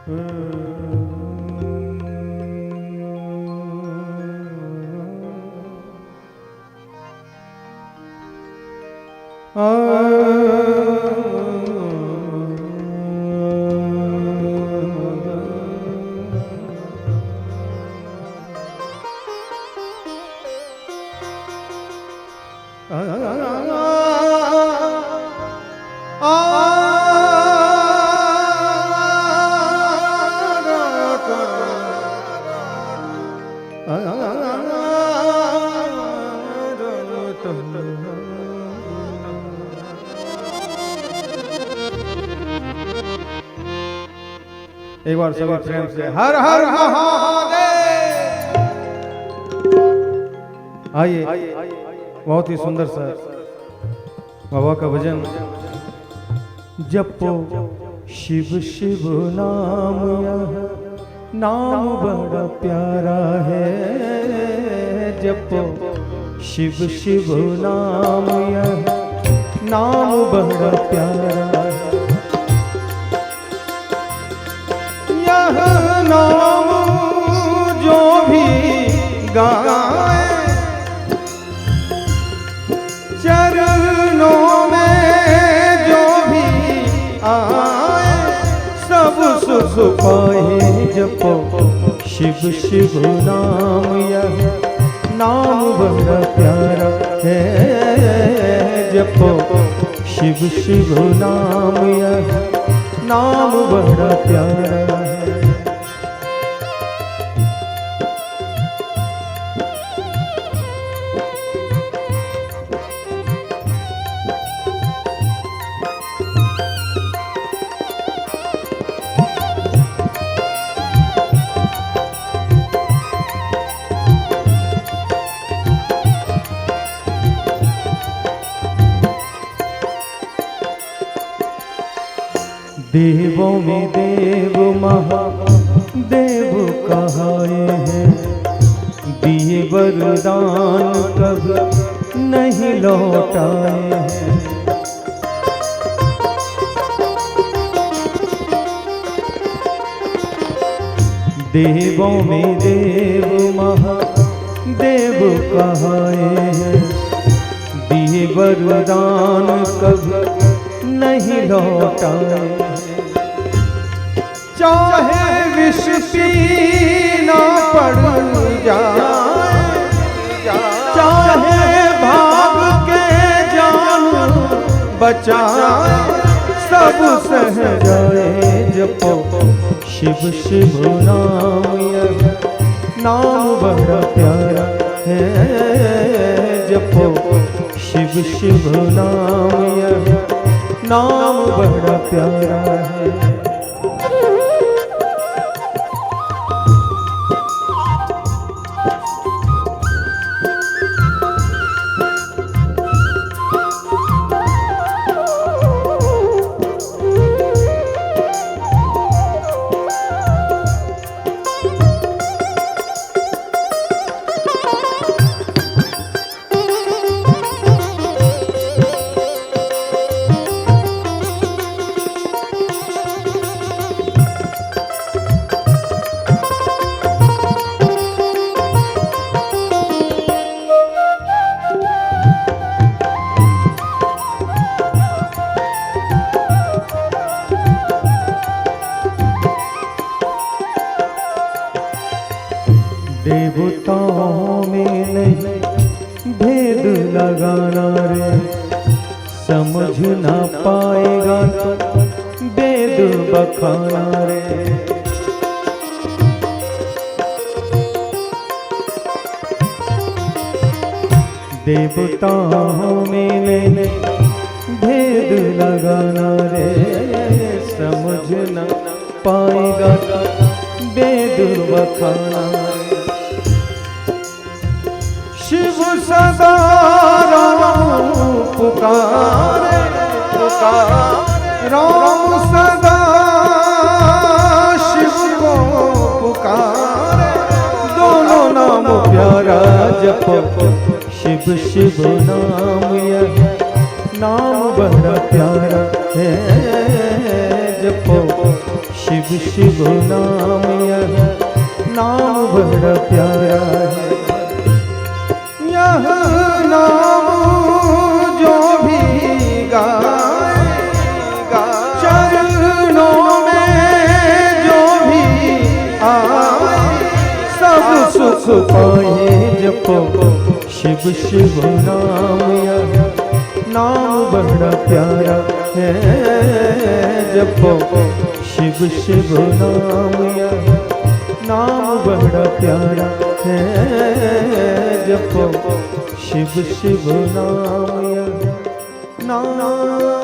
एक बार सभी प्रेम से हर हर महादेव। आइए, बहुत ही सुंदर सा बाबा का भजन। जपो शिव शिव नाम, यह नाम बड़ा प्यारा है। जपो शिव शिव नाम, यह नाम बड़ा प्यारा है। यह नाम जो भी गाए, चरणों में जो भी आए, सब सुख पाए। जपो शिव शिव नाम, यह नाम बड़ा प्यारा है। जपो शिव शिव नाम, यह नाम बड़ा प्यारा है। देवों में देव महादेव कहाए हैं। दिए वरदान कभी नहीं लौटाए हैं। देवों में देव महादेव कहाए हैं। दिए वरदान कभी नहीं लौटाए। चाहे विष पीना पड़ जाए, चाहे भाग के जान बचाए, सब सह जाए। जपो शिव शिव नाम, यह नाम बड़ा प्यारा है। जपो शिव शिव नाम, यह नाम बड़ा प्यारा है। देवताओं में नहीं भेद लगाना रे, समझ ना पाएगा तो वेद बखाना रे। देवताओं में नहीं भेद लगाना रे, समझ ना पाएगा तो वेद बखाना रे। शिव सदा राम पुकारे पुकारे, राम सदा शिव को पुकारे। दोनों नाम प्यारा जपो शिव शिव नाम, यह नाम बड़ा प्यारा है। जपो शिव शिव शिव नाम यह नाम बड़ा प्यारा है। यह नाम जो भी गाएगा चरणों में जो भी आए सब सुख पाए। जपो शिव शिव नाम यह नाम बड़ा प्यारा है। जपो शिव शिव नाम यह नाम बड़ा प्यारा है। जपो शिव शिव नाम यह नाम